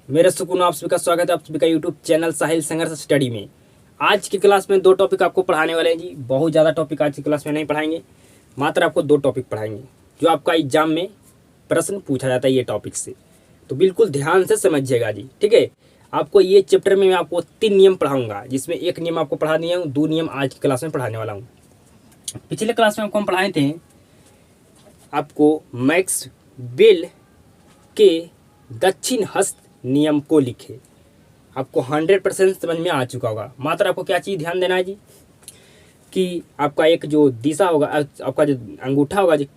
मेरा सुकून आप सभी का स्वागत है आप सभी का यूट्यूब चैनल साहिल संघर्ष स्टडी में। आज की क्लास में 2 टॉपिक आपको पढ़ाने वाले हैं जी। बहुत ज़्यादा टॉपिक आज की क्लास में नहीं पढ़ाएंगे, मात्र आपको 2 टॉपिक पढ़ाएंगे जो आपका एग्जाम में प्रश्न पूछा जाता है ये टॉपिक से। तो बिल्कुल ध्यान से समझिएगा जी, ठीक है। आपको ये चैप्टर में मैं आपको 3 नियम पढ़ाऊँगा, जिसमें 1 नियम आपको पढ़ा दिया हूँ, 2 नियम आज की क्लास में पढ़ाने वाला हूँ। पिछले क्लास में आपको हम पढ़ाए थे आपको मैक्स वेल के दक्षिण हस्त नियम को लिखे। आपको 100% समझ में आ चुका होगा। मात्र आपको क्या चीज़ ध्यान देना है जी कि आपका एक जो दिशा होगा, आपका जो अंगूठा होगा जी,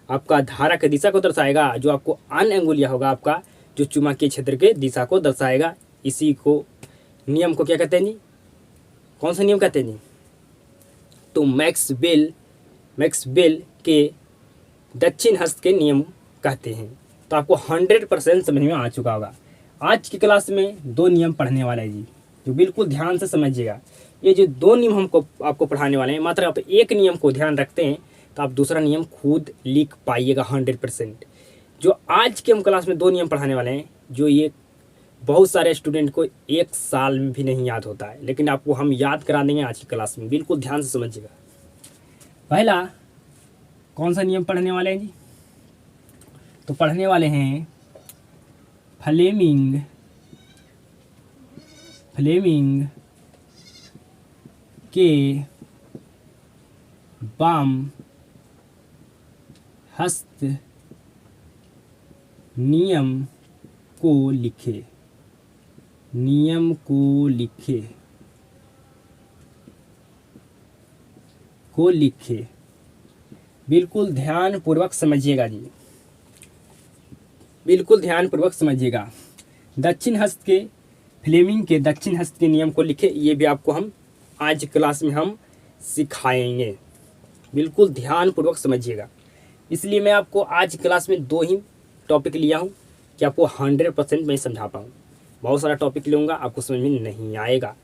आपका धारा के दिशा को दर्शाएगा। जो आपको अन्य अंगुलियाँ होगा आपका जो चुंबकीय क्षेत्र के दिशा को दर्शाएगा। इसी को नियम को क्या कहते हैं जी, कौन सा नियम कहते हैं जी? तो मैक्स वेल के दक्षिण हस्त के नियम कहते हैं। तो आपको 100% समझ में आ चुका होगा। आज की क्लास में 2 नियम पढ़ने वाले हैं जी, जो बिल्कुल ध्यान से समझिएगा। ये जो 2 नियम हमको आपको पढ़ाने वाले हैं, मात्र आप एक नियम को ध्यान रखते हैं तो आप दूसरा नियम खुद लिख पाइएगा 100%। जो आज की हम क्लास में 2 नियम पढ़ाने वाले हैं, जो ये बहुत सारे स्टूडेंट को 1 साल में भी नहीं याद होता है, लेकिन आपको हम याद करा देंगे आज की क्लास में। बिल्कुल ध्यान से समझिएगा। पहला कौन सा नियम पढ़ने वाले हैं जी? तो पढ़ने वाले हैं फ्लेमिंग के वाम हस्त नियम को लिखे। बिल्कुल ध्यानपूर्वक समझिएगा जी, बिल्कुल ध्यानपूर्वक समझिएगा। दक्षिण हस्त के फ्लेमिंग के दक्षिण हस्त के नियम को लिखे, ये भी आपको हम आज क्लास में हम सिखाएंगे। बिल्कुल ध्यानपूर्वक समझिएगा। इसलिए मैं आपको आज क्लास में 2 ही टॉपिक लिया हूँ कि आपको 100% मैं समझा पाऊँ। बहुत सारा टॉपिक लूँगा आपको समझ में नहीं आएगा,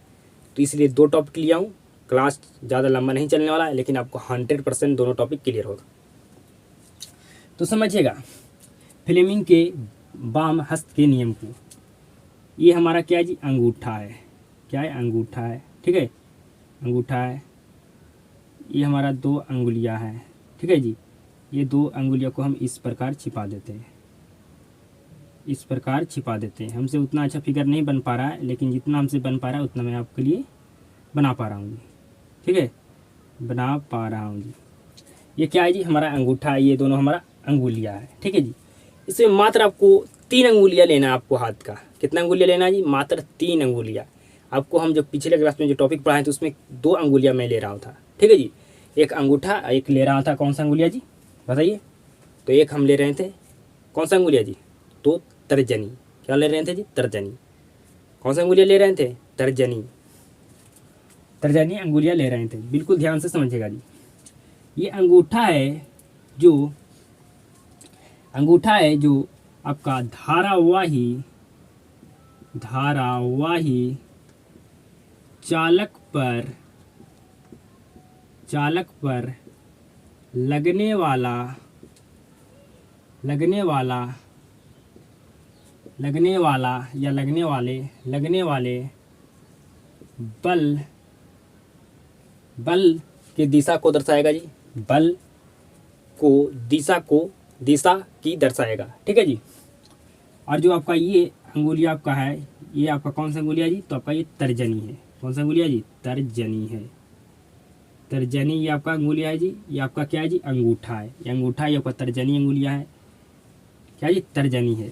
तो इसलिए 2 टॉपिक लिया हूँ। क्लास ज़्यादा लंबा नहीं चलने वाला है, लेकिन आपको 100% दोनों टॉपिक क्लियर होगा। तो समझिएगा फ्लेमिंग के वाम हस्त के नियम को। ये हमारा क्या है जी? अंगूठा है। क्या है? अंगूठा है, ठीक है। अंगूठा है। ये हमारा 2 अंगुलियां हैं, ठीक है जी। ये 2 अंगुलियों को हम इस प्रकार छिपा देते हैं, हमसे उतना अच्छा फिगर नहीं बन पा रहा है, लेकिन जितना हमसे बन पा रहा है उतना मैं आपके लिए बना पा रहा हूँ जी, ठीक है। बना पा रहा हूँ जी। ये क्या है जी? हमारा अंगूठा है। ये दोनों हमारा अंगुलियाँ है, ठीक है जी। इसमें मात्र आपको 3 अंगुलियाँ लेना है आपको हाथ का। कितना अंगुलियाँ लेना है जी? मात्र 3 अंगुलियाँ। आपको हम जो पिछले क्लास में जो टॉपिक पढ़ाए थे उसमें 2 अंगुलियाँ मैं ले रहा था, ठीक है जी। एक अंगूठा, एक ले रहा था कौन सा अंगुलिया जी बताइए? तो एक हम ले रहे थे कौन सा अंगुलिया जी? तो तर्जनी। क्या ले रहे थे जी? तर्जनी। कौन सा अंगुलिया ले रहे थे? तर्जनी अंगुलियाँ ले रहे थे। बिल्कुल ध्यान से समझिएगा जी। ये अंगूठा है जो आपका धारावाही चालक पर लगने वाले बल की दिशा को दर्शाएगा जी। दिशा की दर्शाएगा, ठीक है जी। और जो आपका ये अंगुलिया आपका है, ये आपका कौन सा अंगुलिया जी? तो आपका ये तर्जनी है। कौन सा अंगुलिया जी? तर्जनी है। ये आपका अंगुलिया है जी। ये आपका क्या है जी? अंगूठा है। ये अंगूठा है, ये आपका तर्जनी अंगुलिया है। क्या जी? तर्जनी है।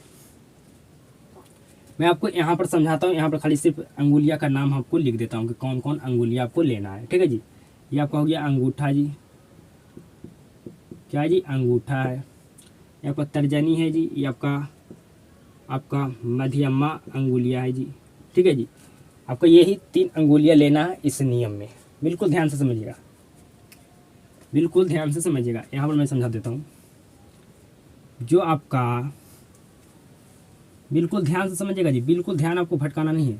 मैं आपको यहाँ पर समझाता हूँ। यहाँ पर खाली सिर्फ अंगुलिया का नाम आपको लिख देता हूँ कि कौन कौन अंगुलिया आपको लेना है, ठीक है जी। ये आपका हो गया अंगूठा जी। क्या जी? अंगूठा है। ये आपका तर्जनी है जी। ये आपका मध्यमा अंगुलिया है जी, ठीक है जी। आपको यही 3 अंगुलियाँ लेना है इस नियम में। बिल्कुल ध्यान से समझिएगा, यहाँ पर मैं समझा देता हूँ। जो आपका बिल्कुल ध्यान से समझिएगा जी, बिल्कुल ध्यान आपको भटकाना नहीं है।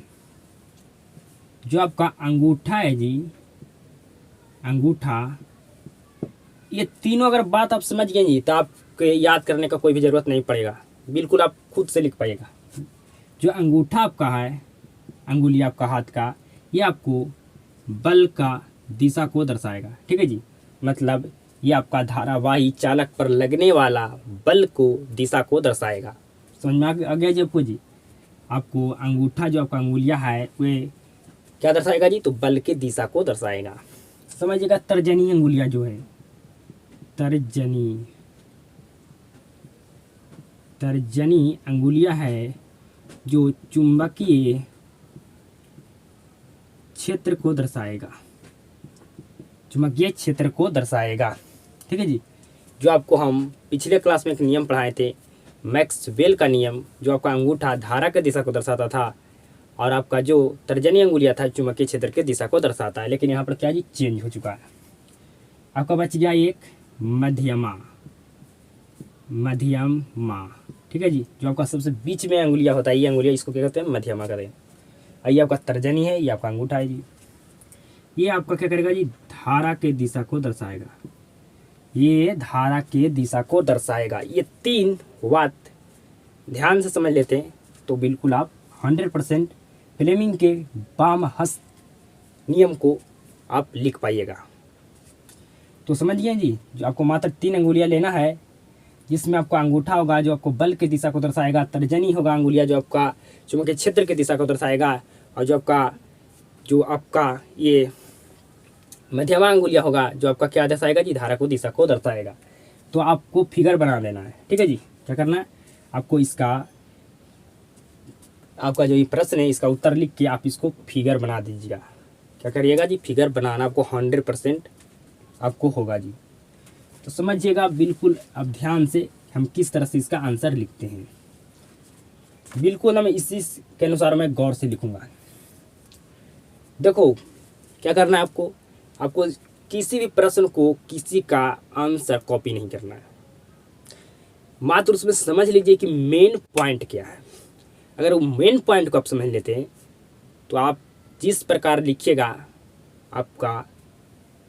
जो आपका अंगूठा है जी, ये तीनों अगर बात आप समझ गए जी तो आपके याद करने का कोई भी ज़रूरत नहीं पड़ेगा। बिल्कुल आप खुद से लिख पाइएगा। जो अंगूठा आपका है, अंगुली आपका हाथ का, ये आपको बल का दिशा को दर्शाएगा। ठीक है जी, मतलब ये आपका धारावाही चालक पर लगने वाला बल को, दिशा को दर्शाएगा। समझ में आ गया जी आपको जी। आपको अंगूठा जो आपका अंगुलियां है वे क्या दर्शाएगा जी, तो बल के दिशा को दर्शाएगा। समझिएगा तर्जनी अंगुलियां जो है, तर्जनी अंगुलियां है जो चुंबकीय क्षेत्र को दर्शाएगा, चुंबकीय क्षेत्र को दर्शाएगा। ठीक है जी, जो आपको हम पिछले क्लास में एक नियम पढ़ाए थे, मैक्सवेल का नियम, जो आपका अंगूठा धारा के दिशा को दर्शाता था और आपका जो तर्जनी अंगुलियां था चुंबकीय क्षेत्र के दिशा को दर्शाता है। लेकिन यहाँ पर क्या जी, चेंज हो चुका है। आपका बच गया एक मध्यमा। ठीक है जी, जो आपका सबसे बीच में अंगुलियां होता है, ये अंगुलियां, इसको क्या कहते हैं, मध्यमा कहते हैं। ये आपका तर्जनी है, ये आपका अंगूठा है जी। ये आपका क्या करेगा जी, धारा के दिशा को दर्शाएगा, ये धारा के दिशा को दर्शाएगा। ये 3 बात ध्यान से समझ लेते हैं तो बिल्कुल आप 100% फ्लेमिंग के वाम हस्त नियम को आप लिख पाइएगा। तो समझिए जी, जो आपको मात्र 3 अंगुलियां लेना है, जिसमें आपका अंगूठा होगा जो आपको बल की दिशा को दर्शाएगा, तर्जनी होगा अंगुलियां जो आपका चुंबकीय क्षेत्र की दिशा को दर्शाएगा, और जो आपका ये मध्यमा अंगुलियां होगा जो आपका क्या दर्शाएगा जी, धारा को दिशा को दर्शाएगा। तो आपको फिगर बना लेना है। ठीक है जी, क्या करना है आपको, इसका आपका जो ये प्रश्न है इसका उत्तर लिख के आप इसको फिगर बना दीजिएगा। क्या करिएगा जी, फिगर बनाना आपको 100% आपको होगा जी। तो समझिएगा बिल्कुल, अब ध्यान से हम किस तरह से इसका आंसर लिखते हैं। बिल्कुल हम इसी के अनुसार मैं गौर से लिखूंगा। देखो क्या करना है आपको किसी भी प्रश्न को, किसी का आंसर कॉपी नहीं करना है, मात्र उसमें समझ लीजिए कि मेन पॉइंट क्या है। अगर वो मेन पॉइंट को आप समझ लेते हैं तो आप जिस प्रकार लिखिएगा आपका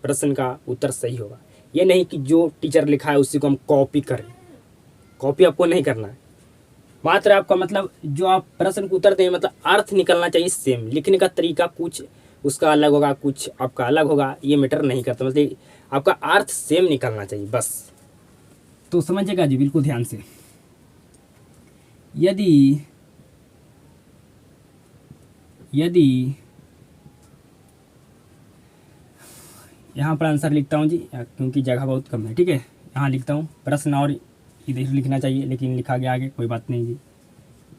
प्रश्न का उत्तर सही होगा। ये नहीं कि जो टीचर लिखा है उसी को हम कॉपी करें, कॉपी आपको नहीं करना है। मात्र आपका मतलब जो आप प्रश्न को उत्तर दें, मतलब अर्थ निकलना चाहिए सेम। लिखने का तरीका कुछ उसका अलग होगा, कुछ आपका अलग होगा, ये मैटर नहीं करता, मतलब आपका अर्थ सेम निकलना चाहिए बस। तो समझिएगा जी बिल्कुल ध्यान से। यदि यहाँ पर आंसर लिखता हूँ जी, क्योंकि जगह बहुत कम है। ठीक है, यहाँ लिखता हूँ प्रश्न, और इधर लिखना चाहिए लेकिन लिखा गया आगे, कोई बात नहीं जी,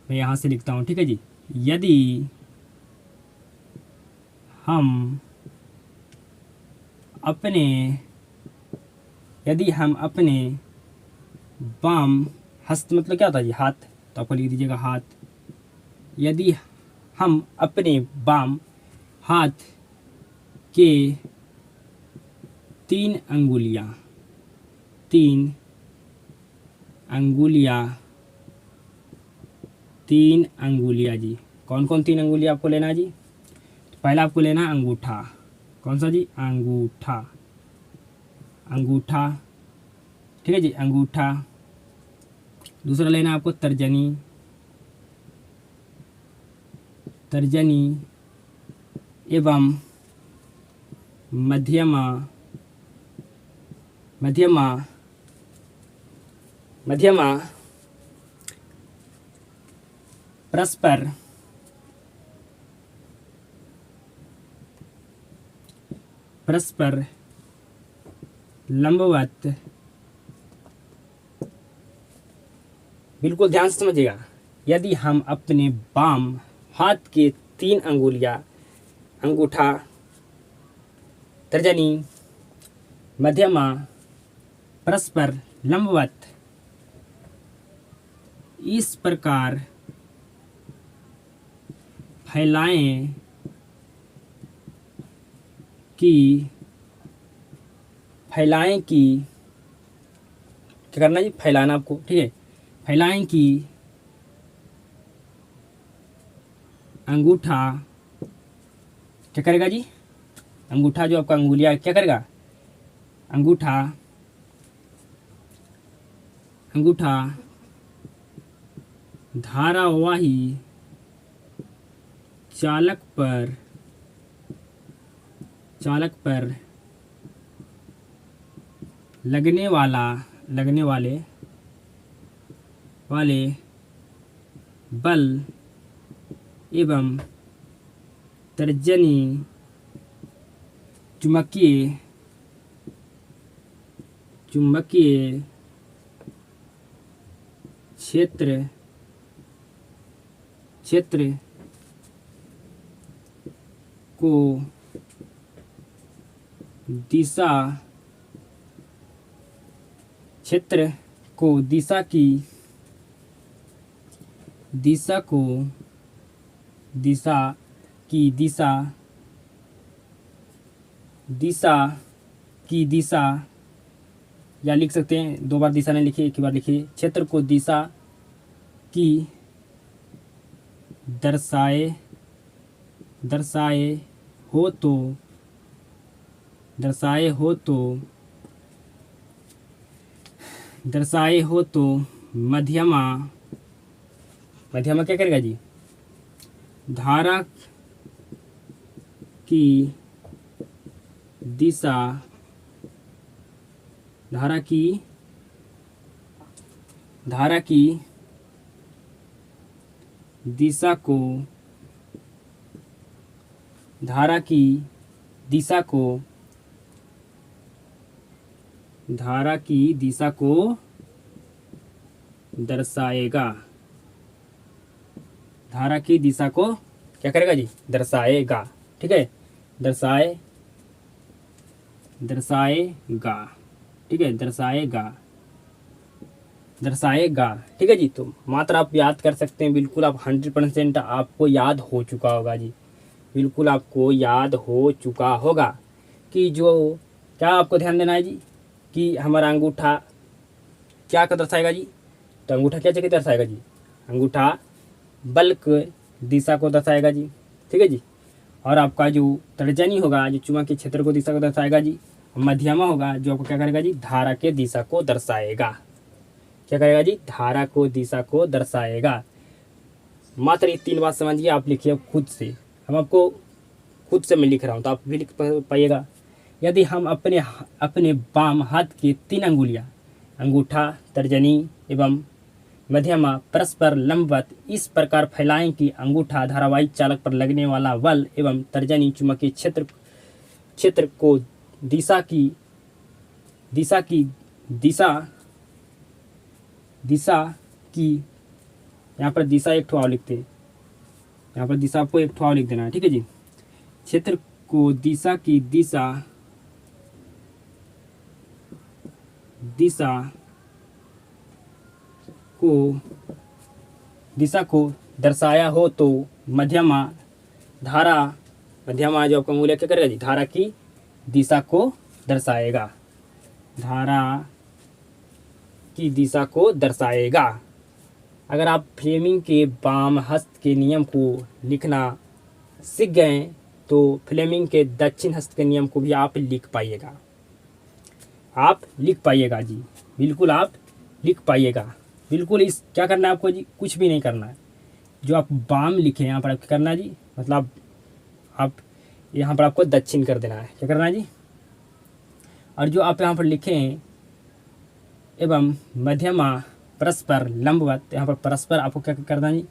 मैं यहाँ से लिखता हूँ। ठीक है जी, यदि हम अपने वाम हस्त, मतलब क्या होता है जी, हाथ, तो आपको लिख दीजिएगा हाथ। यदि हम अपने वाम हाथ के 3 अंगुलियां जी, कौन कौन 3 अंगुलियां आपको लेना है जी। तो पहला आपको लेना है अंगूठा, कौन सा जी, अंगूठा। ठीक है जी, अंगूठा। दूसरा लेना आपको तर्जनी एवं मध्यमा परस्पर लंबवत। बिल्कुल ध्यान से समझिएगा। यदि हम अपने वाम हाथ के 3 अंगुलियां, अंगूठा, तर्जनी, मध्यमा, परस्पर लंबवत इस प्रकार फैलाएं कि क्या करना है जी, फैलाना आपको। ठीक है, फैलाएं कि अंगूठा क्या करेगा जी, अंगूठा जो आपका अंगुलियां क्या करेगा, अंगूठा धारावाही चालक पर लगने वाले बल एवं तर्जनी चुंबकीय क्षेत्र को दिशा या लिख सकते हैं, दो बार दिशा नहीं लिखिए, एक ही बार लिखिए। क्षेत्र को दिशा की दर्शाए हो तो मध्यमा क्या करेगा जी? धारा की दिशा को दर्शाएगा। धारा की दिशा को क्या करेगा जी? दर्शाएगा। ठीक है, दर्शाएगा। ठीक है, दर्शाएगा। ठीक है जी। तो मात्र आप याद कर सकते हैं, बिल्कुल आप 100% आपको याद हो चुका होगा जी, बिल्कुल आपको याद हो चुका होगा कि जो क्या आपको ध्यान देना है जी कि हमारा अंगूठा क्या का दर्शाएगा जी? तो अंगूठा क्या जगह दर्शाएगा जी? अंगूठा बल की दिशा को दर्शाएगा जी। ठीक है जी। और आपका जो तर्जनी होगा जो चुंबकीय क्षेत्र को दिशा को दर्शाएगा जी। मध्यमा होगा जो आपको क्या करेगा जी? धारा के दिशा को दर्शाएगा। क्या करेगा जी? धारा को दिशा को दर्शाएगा। मात्र ये 3 बात समझिए, आप लिखिए खुद से। हम आपको खुद से मैं लिख रहा हूँ तो आप भी लिख पाइएगा। यदि हम अपने बाम हाथ के 3 अंगुलियाँ अंगूठा, तर्जनी एवं मध्यमा परस्पर लंबवत इस प्रकार फैलाएं कि अंगूठा धारावाही चालक पर लगने वाला बल एवं तर्जनी चुंबकीय क्षेत्र को दिशा की यहाँ पर दिशा एक ठो लिखते हैं, यहाँ पर दिशा आपको एक ठो लिख देना है। ठीक है जी। क्षेत्र को दिशा को दर्शाया हो तो मध्यमा जो आपका मूल्य क्या करेगा जी? धारा की दिशा को दर्शाएगा। धारा की दिशा को दर्शाएगा। अगर आप फ्लेमिंग के बाम हस्त के नियम को लिखना सीख गए तो फ्लेमिंग के दक्षिण हस्त के नियम को भी आप लिख पाइएगा। आप लिख पाइएगा जी, बिल्कुल आप लिख पाइएगा। बिल्कुल इस क्या करना है आपको जी? कुछ भी नहीं करना है। जो आप बाम लिखे यहाँ पर आपको करना है जी, मतलब आप यहाँ पर आपको दक्षिण कर देना है। क्या करना है जी? और जो आप यहाँ पर लिखे हैं एवं मध्यमा परस्पर लंबवत, यहाँ पर परस्पर आपको क्या करना है जी?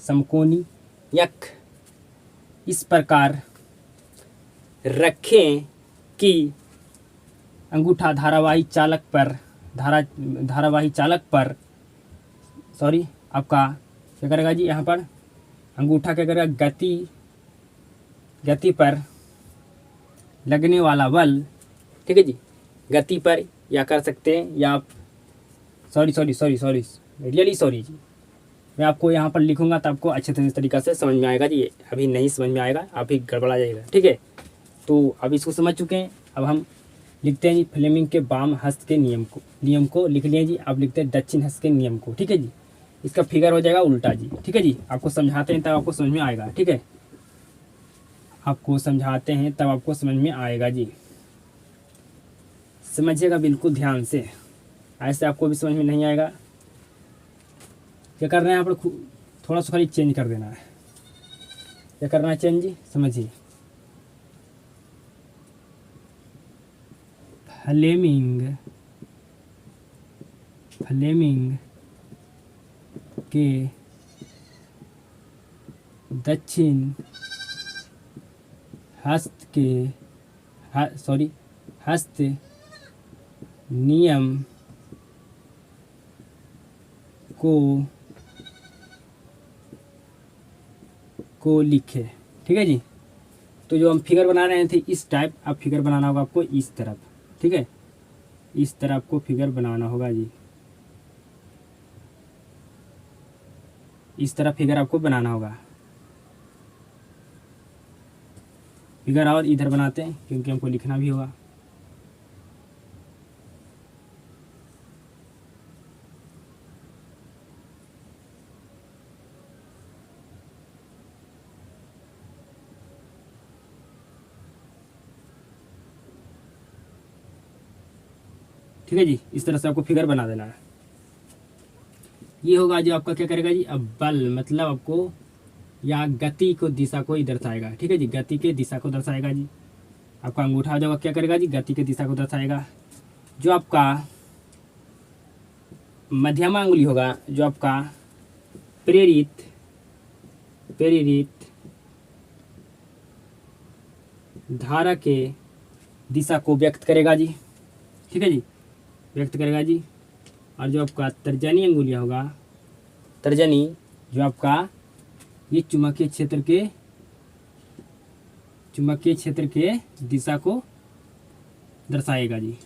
समकोणीयक इस प्रकार रखें कि अंगूठा धारावाही चालक पर आपका क्या करेगा जी? यहाँ पर अंगूठा क्या करेगा? गति पर लगने वाला बल। ठीक है जी। गति पर या कर सकते हैं या आप रियली सॉरी जी, मैं आपको यहाँ पर लिखूंगा तो आपको अच्छे तरीक़ा से समझ में आएगा जी। अभी नहीं समझ में आएगा, आप ही गड़बड़ा जाएगा। ठीक है, तो अब इसको समझ चुके हैं। अब हम लिखते हैं जी फ्लेमिंग के बाम हस्त के नियम को लिख लिए जी। आप लिखते हैं दक्षिण हस्त के नियम को। ठीक है जी। इसका फिगर हो जाएगा उल्टा जी। ठीक है जी। आपको समझाते हैं तब आपको समझ में आएगा। ठीक है, आपको समझाते हैं तब आपको समझ में आएगा जी। समझिएगा बिल्कुल ध्यान से, ऐसे आपको भी समझ में नहीं आएगा। क्या कर रहे हैं यहाँ पर? थोड़ा सा खाली चेंज कर देना है। क्या करना है चेंज जी, समझिए। फ्लेमिंग के दक्षिण हस्त नियम को लिखे। ठीक है जी। तो जो हम फिगर बना रहे थे इस टाइप, अब फिगर बनाना होगा आपको इस तरफ। ठीक है, इस तरह आपको फिगर बनाना होगा जी, इस तरह फिगर आपको बनाना होगा। फिगर और इधर बनाते हैं क्योंकि हमको लिखना भी होगा। ठीक है जी, इस तरह से आपको फिगर बना देना है। ये होगा जो आपका क्या करेगा जी, अब बल मतलब आपको या गति को दिशा को ही दर्शाएगा। ठीक है जी, गति के दिशा को दर्शाएगा जी। आपका अंगूठा जो क्या करेगा जी, गति के दिशा को दर्शाएगा। जो आपका मध्यमा अंगुली होगा, जो आपका प्रेरित धारा के दिशा को व्यक्त करेगा जी। ठीक है जी, व्यक्त करेगा जी। और जो आपका तर्जनी अंगुलियां होगा, तर्जनी जो आपका ये चुंबकीय क्षेत्र के दिशा को दर्शाएगा जी।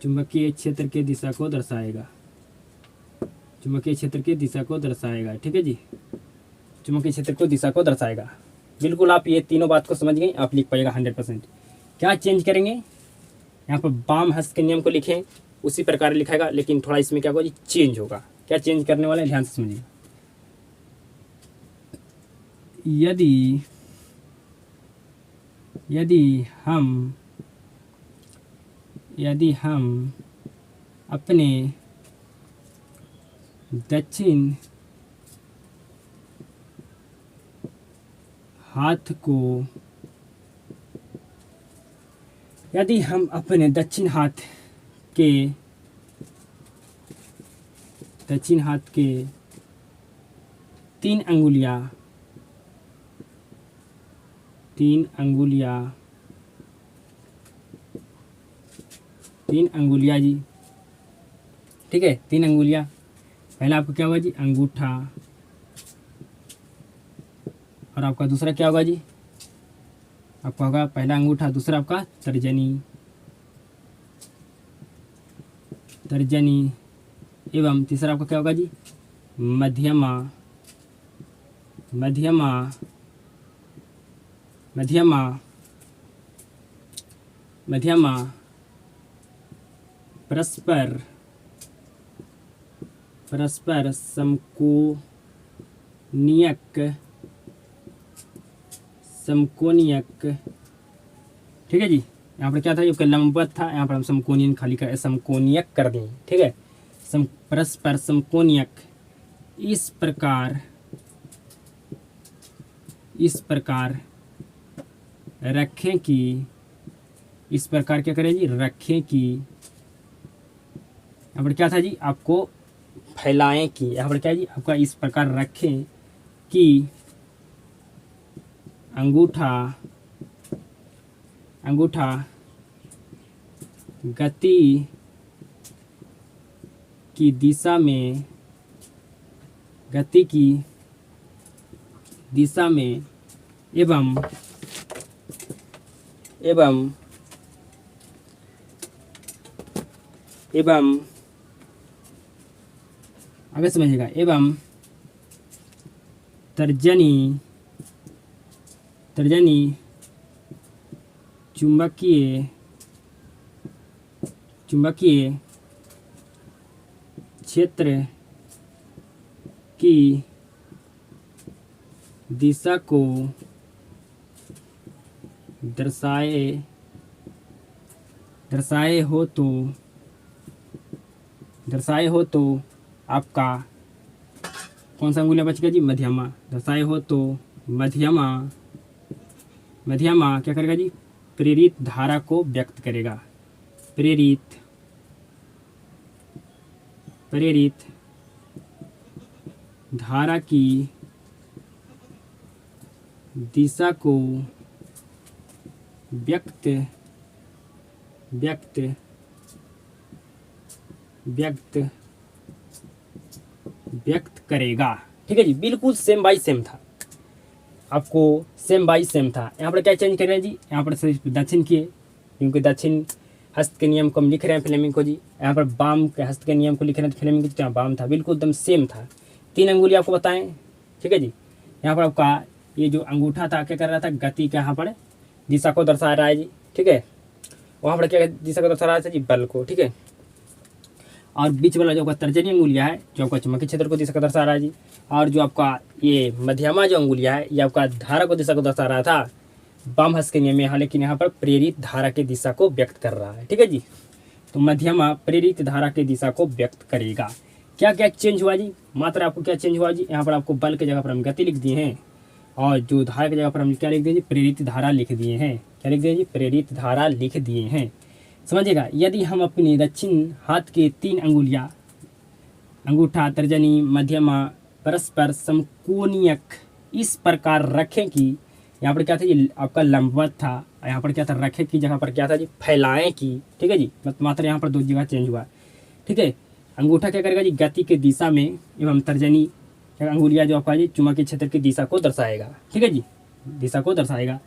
चुंबकीय क्षेत्र के दिशा को दर्शाएगा, चुंबकीय क्षेत्र के दिशा को दर्शाएगा। ठीक है जी, चुंबकीय क्षेत्र को दिशा को दर्शाएगा। बिल्कुल आप ये तीनों बात को समझ गए, आप लिख पाएगा 100%। क्या चेंज करेंगे, यहाँ पर वाम हस्त के नियम को लिखें, उसी प्रकार लिखाएगा, लेकिन थोड़ा इसमें क्या होगा जी, चेंज होगा। क्या चेंज करने वाले हैं, ध्यान से समझिए। यदि हम अपने दक्षिण हाथ को, यदि हम अपने दक्षिण हाथ के 3 अंगुलियां जी। ठीक है, 3 अंगुलियां। पहला आपका क्या होगा जी, अंगूठा, और आपका दूसरा क्या होगा जी, आपका होगा पहला अंगूठा, दूसरा आपका तर्जनी एवं तीसरा आपका क्या होगा जी, मध्यमा परस्पर समकोनियक। ठीक है जी, यहाँ पर क्या था, जो लंबवत था, यहाँ पर हम समकोनियन खाली कर समकोनियक कर दें। ठीक है, परस्पर समकोनियक। इस प्रकार रखें कि, इस प्रकार क्या करें जी, रखें कि, यहाँ पर क्या था जी, आपको फैलाएं कि, यहाँ पर क्या जी, आपका इस प्रकार रखें कि अंगूठा गति की दिशा में एवं आगे समझिएगा, एवं तर्जनी चुंबकीय क्षेत्र की दिशा को दर्शाए हो तो दर्शाए हो तो आपका कौन सा अंगुलिया बच गया जी, मध्यमा। दर्शाए हो तो मध्यमा, मध्यमा क्या करेगा जी, प्रेरित धारा को व्यक्त करेगा। प्रेरित धारा की दिशा को व्यक्त करेगा। ठीक है जी, बिल्कुल सेम बाई सेम था, आपको सेम बाई सेम था। यहाँ पर क्या चेंज कर रहे हैं जी, यहाँ पर सिर्फ दक्षिण किए, क्योंकि दक्षिण हस्त के नियम को हम लिख रहे हैं फ्लेमिंग जी। यहाँ पर बाम के हस्त के नियम को लिख रहे हैं तो फ्लेमिंग यहाँ बाम था, बिल्कुल एकदम सेम था। 3 अंगुली आपको बताएं। ठीक है जी, यहाँ पर आपका ये जो अंगूठा था क्या कर रहा था, गति का यहाँ पर दिशा को दर्शा रहा है जी। ठीक है, वहाँ पर क्या दिशा को दर्शा रहा था जी, बल को। ठीक है, और बीच वाला जो आपका तर्जनी अंगुलिया है जो आपका चुंबकीय क्षेत्र को दिशा को दर्शा रहा है जी। और जो आपका ये मध्यमा जो अंगुलिया है ये आपका धारा को दिशा को दर्शा रहा था वाम हस्त के नियम में, यहाँ लेकिन यहाँ पर प्रेरित धारा की दिशा को व्यक्त कर रहा है। ठीक है जी, तो मध्यमा प्रेरित धारा की दिशा को व्यक्त करेगा। क्या क्या चेंज हुआ जी, मात्र आपको क्या चेंज हुआ जी, यहाँ पर आपको बल की जगह पर हम गति लिख दिए हैं और जो धारा की जगह पर हम क्या लिख दिए जी, प्रेरित धारा लिख दिए हैं। क्या लिख दिए जी, प्रेरित धारा लिख दिए हैं। समझिएगा, यदि हम अपनी दक्षिण हाथ के 3 अंगुलियां अंगूठा, तर्जनी, मध्यमा परस्पर समकोणीयक इस प्रकार रखें कि यहाँ पर क्या था ये आपका लंबवत था, यहाँ पर क्या था रखें की जगह पर क्या था जी फैलाएं की। ठीक है जी, मात्र यहाँ पर 2 जगह चेंज हुआ। ठीक है, अंगूठा क्या करेगा जी, गति के दिशा में एवं तर्जनी अंगुलियां जो आपका जी चुंबकीय क्षेत्र की दिशा को दर्शाएगा। ठीक है जी, दिशा को दर्शाएगा।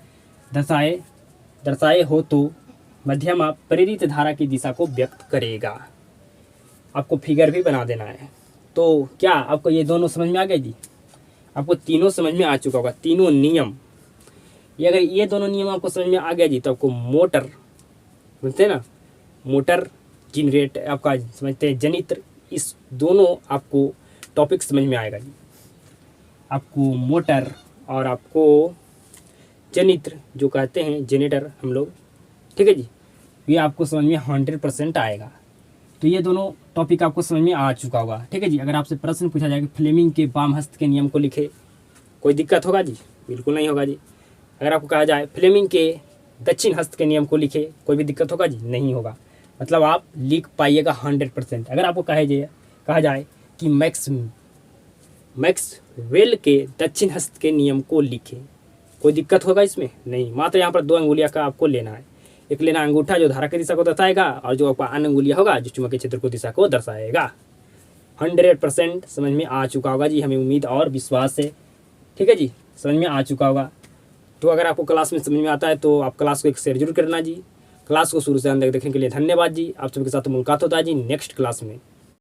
दर्शाए हो तो मध्यमा प्रेरित धारा की दिशा को व्यक्त करेगा। आपको फिगर भी बना देना है। तो क्या आपको ये दोनों समझ में आ गए जी, आपको तीनों समझ में आ चुका होगा, तीनों नियम। ये अगर ये दोनों नियम आपको समझ में आ गया जी तो आपको मोटर बोलते हैं ना, मोटर जनरेट आपका समझते हैं जनित्र, इस दोनों आपको टॉपिक समझ में आएगा जी। आपको मोटर और आपको जनित्र जो कहते हैं जेनेटर हम लोग, ठीक है जी, ये आपको समझ में 100% आएगा। तो ये दोनों टॉपिक आपको समझ में आ चुका होगा। ठीक है जी, अगर आपसे प्रश्न पूछा जाए कि फ्लेमिंग के वाम हस्त के नियम को लिखे, कोई दिक्कत होगा जी, बिल्कुल नहीं होगा जी। अगर आपको कहा जाए फ्लेमिंग के दक्षिण हस्त के नियम को लिखे, कोई भी दिक्कत होगा जी, नहीं होगा। मतलब आप लिख पाइएगा 100%। अगर आपको कहा जाए कि मैक्सवेल के दक्षिण हस्त के नियम को लिखे, कोई दिक्कत होगा इसमें? नहीं। मात्र यहाँ पर 2 अंगुलियाँ का आपको लेना है। एक लेना अंगूठा जो धारा की दिशा को दर्शाएगा और जो आपका अन्य अंगुलियाँ होगा जो चुंबकीय क्षेत्र को दिशा को दर्शाएगा। 100% समझ में आ चुका होगा जी, हमें उम्मीद और विश्वास है। ठीक है जी, समझ में आ चुका होगा। तो अगर आपको क्लास में समझ में आता है तो आप क्लास को एक शेयर जरूर करना जी। क्लास को शुरू से अंत तक देखने के लिए धन्यवाद जी। आप सबके साथ मुलाकात होता है जी नेक्स्ट क्लास में।